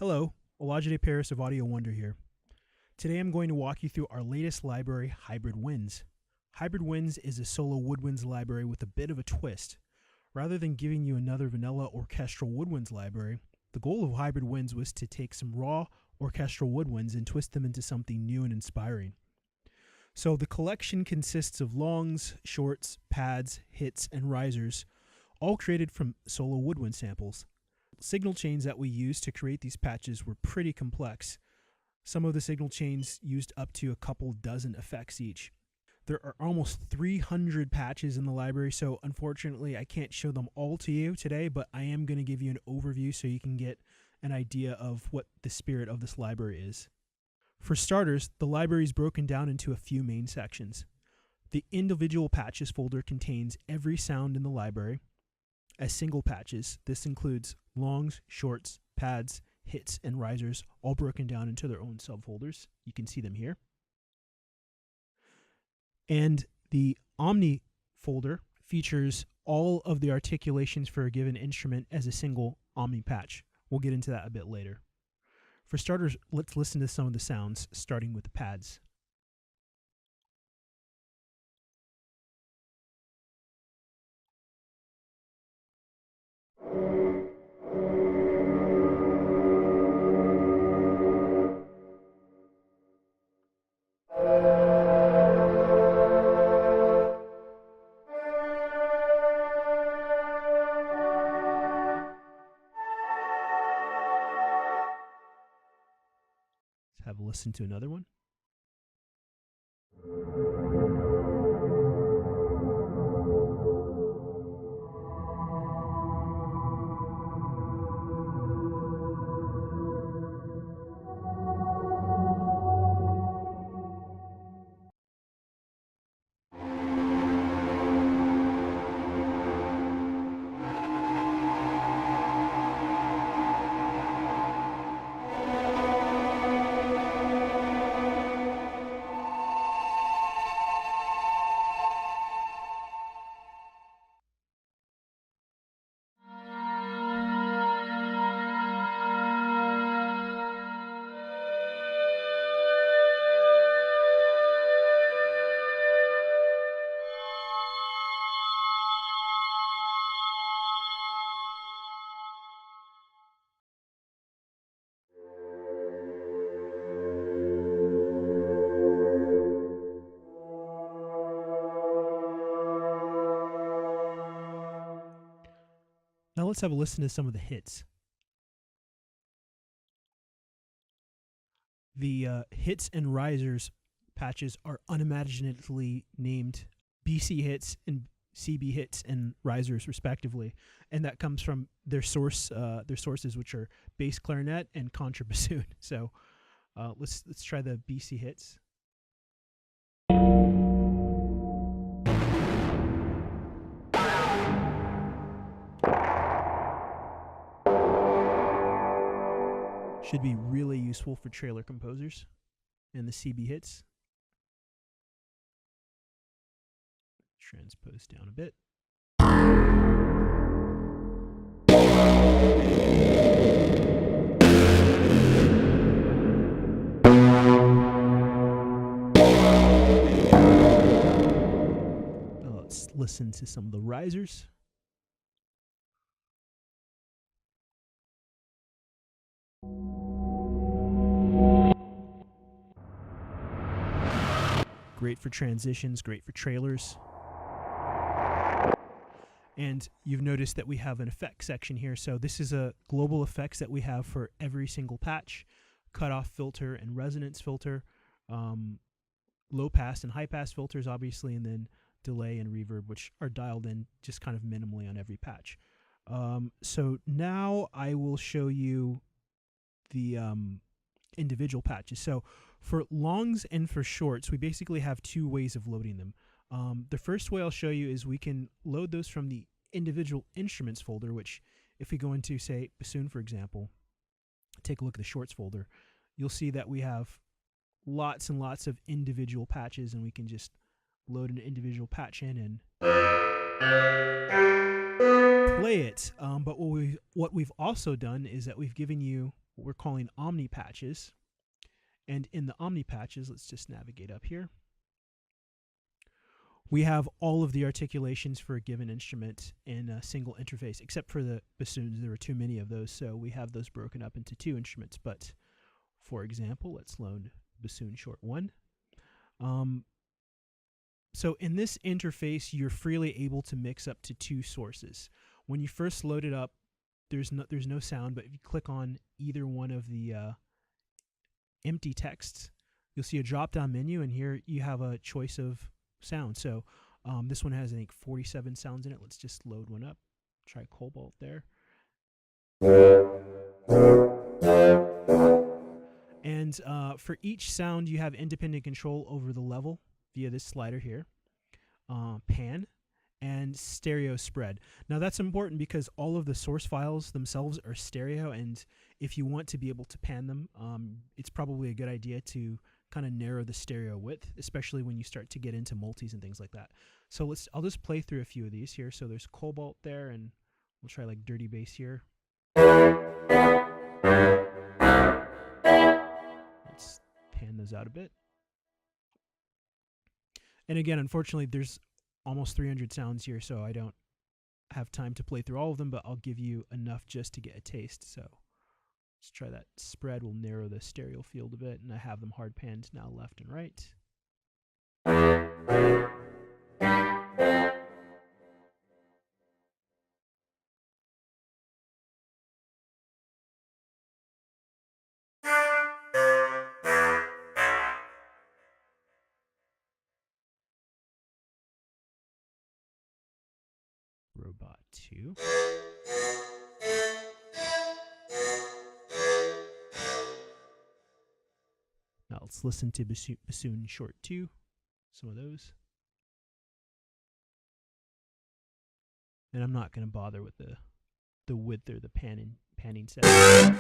Hello, Olajide Paris of Audio Wonder here. Today I'm going to walk you through our latest library, Hybrid Winds. Hybrid Winds is a solo woodwinds library with a bit of a twist. Rather than giving you another vanilla orchestral woodwinds library, the goal of Hybrid Winds was to take some raw orchestral woodwinds and twist them into something new and inspiring. So the collection consists of longs, shorts, pads, hits, and risers, all created from solo woodwind samples. Signal chains that we used to create these patches were pretty complex. Some of the signal chains used up to a couple dozen effects each. There are almost 300 patches in the library, so unfortunately I can't show them all to you today, but I am going to give you an overview so you can get an idea of what the spirit of this library is. For starters, the library is broken down into a few main sections. The individual patches folder contains every sound in the library. As single patches, this includes longs, shorts, pads, hits, and risers, all broken down into their own subfolders. You can see them here. And the Omni folder features all of the articulations for a given instrument as a single Omni patch. We'll get into that a bit later. For starters, let's listen to some of the sounds, starting with the pads. Let's have a listen to another one. Now let's have a listen to some of the hits. The hits and risers patches are unimaginatively named BC hits and CB hits and risers respectively, and that comes from their sources, which are bass clarinet and contrabassoon. So let's try the BC hits. Should be really useful for trailer composers. And the CB hits. Transpose down a bit. Now let's listen to some of the risers. Great for transitions, great for trailers. And you've noticed that we have an effects section here. So this is a global effects that we have for every single patch. Cutoff filter and resonance filter. Low pass and high pass filters, obviously, and then delay and reverb, which are dialed in just kind of minimally on every patch. So now I will show you the individual patches. So for longs and for shorts, we basically have two ways of loading them. The first way I'll show you is we can load those from the individual instruments folder, which if we go into, say, bassoon, for example, take a look at the shorts folder, you'll see that we have lots and lots of individual patches, and we can just load an individual patch in and play it. But what we've also done is that we've given you what we're calling omni patches. And in the omni patches, let's just navigate up here. We have all of the articulations for a given instrument in a single interface, except for the bassoons. There were too many of those, so we have those broken up into 2 instruments. But for example, let's load bassoon short 1. So in this interface, you're freely able to mix up to 2 sources. When you first load it up, there's no sound, but if you click on either one of the empty texts, you'll see a drop-down menu, and here you have a choice of sound. So this one has, I think, 47 sounds in it. Let's just load one up. Try cobalt there. And for each sound, you have independent control over the level via this slider here, pan, and stereo spread. Now that's important because all of the source files themselves are stereo, and if you want to be able to pan them, it's probably a good idea to kind of narrow the stereo width, especially when you start to get into multis and things like that. So I'll just play through a few of these here. So there's cobalt there, and we'll try like dirty bass here. Let's pan those out a bit. And again, unfortunately, there's almost 300 sounds here, so I don't have time to play through all of them, but I'll give you enough just to get a taste. So let's try that spread. We'll narrow the stereo field a bit, and I have them hard panned now left and right. Robot 2. Now let's listen to bassoon short 2, some of those. And I'm not going to bother with the width or the panning setting.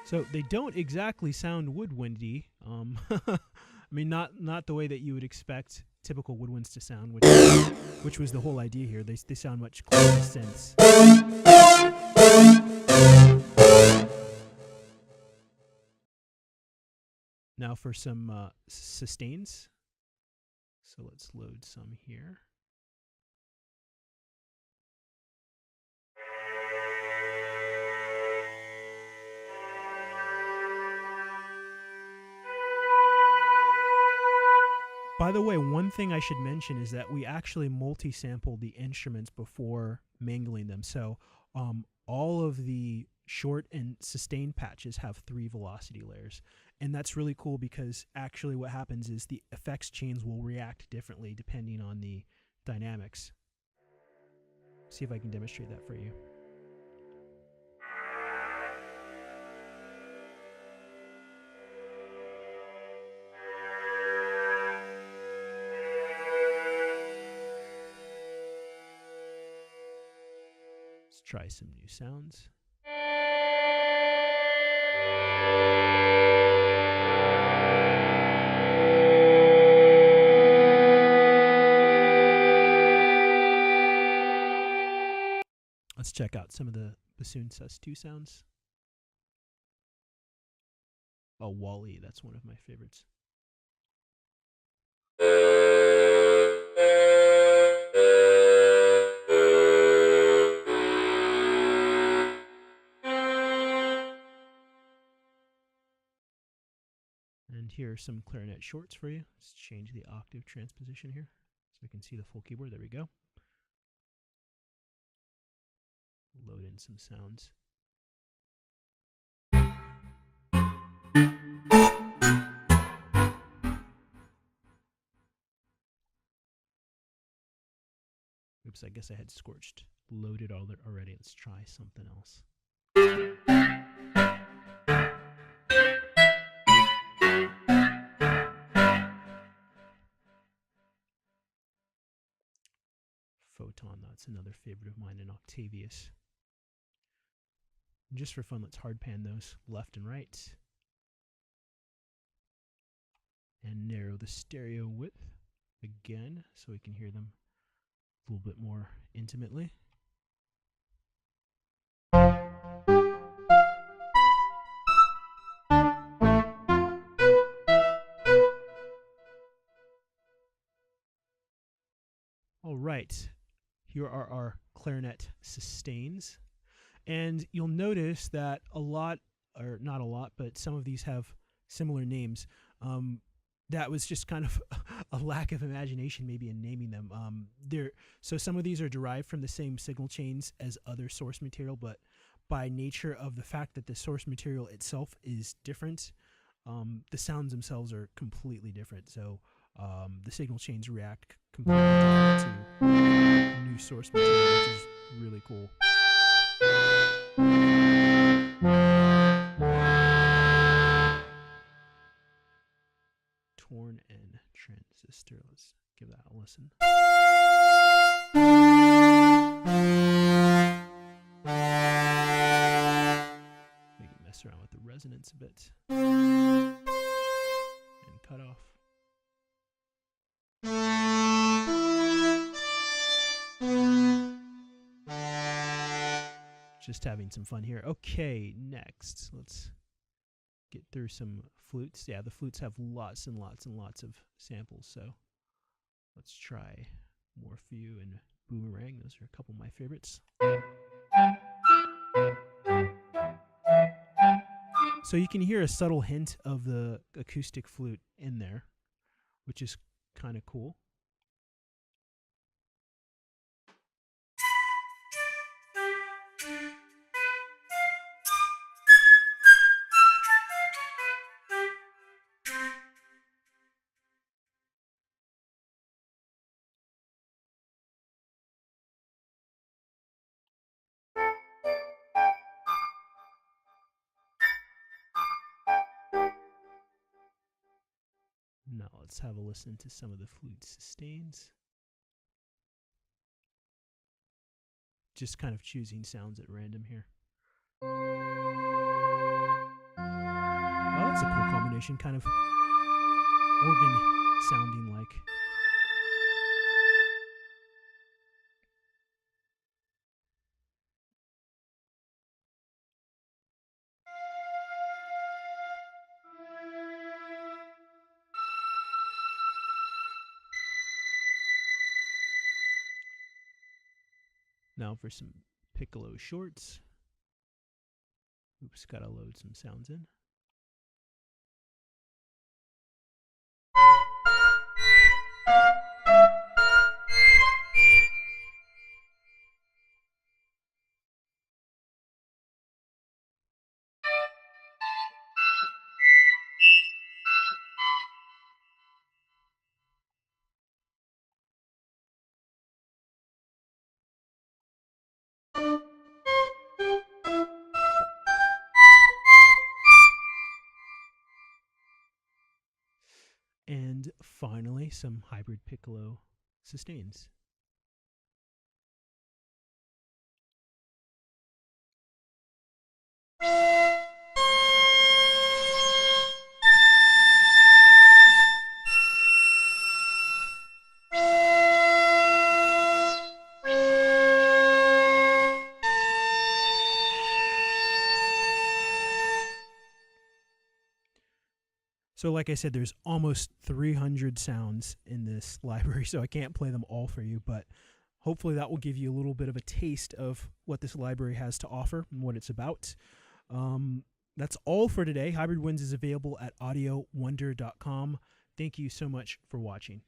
So they don't exactly sound woodwindy. I mean, not the way that you would expect typical woodwinds to sound, which was the whole idea here. They sound much closer to synths. Now for some sustains. So let's load some here. By the way, one thing I should mention is that we actually multi-sampled the instruments before mangling them. So all of the short and sustained patches have 3 velocity layers. And that's really cool because actually what happens is the effects chains will react differently depending on the dynamics. See if I can demonstrate that for you. Let's try some new sounds. Let's check out some of the bassoon sus2 sounds. Oh, Wally, that's one of my favorites. And here are some clarinet shorts for you. Let's change the octave transposition here so we can see the full keyboard. There we go. Load in some sounds. Oops, I guess I had scorched loaded all already. Let's try something else. Photon, that's another favorite of mine, and Octavius. And just for fun, let's hard pan those left and right. And narrow the stereo width again so we can hear them a little bit more intimately. right, here are our clarinet sustains. And you'll notice that a lot, or not a lot, but some of these have similar names. That was just kind of a lack of imagination maybe in naming them. So some of these are derived from the same signal chains as other source material, but by nature of the fact that the source material itself is different, the sounds themselves are completely different. So the signal chains react completely different to new source material, which is really cool. Torn and transistor. Let's give that a listen. Maybe mess around with the resonance a bit. And cut off. Just having some fun here. Okay, next, let's get through some flutes. Yeah, the flutes have lots and lots and lots of samples, so let's try Morphew and Boomerang. Those are a couple of my favorites. So you can hear a subtle hint of the acoustic flute in there, which is kind of cool. Now let's have a listen to some of the flute sustains. Just kind of choosing sounds at random here. Oh, that's a cool combination, kind of organ sounding like. Now for some piccolo shorts. Oops, gotta load some sounds in. And finally, some hybrid piccolo sustains. So like I said, there's almost 300 sounds in this library, so I can't play them all for you, but hopefully that will give you a little bit of a taste of what this library has to offer and what it's about. That's all for today. Hybrid Winds is available at audiowonder.com. Thank you so much for watching.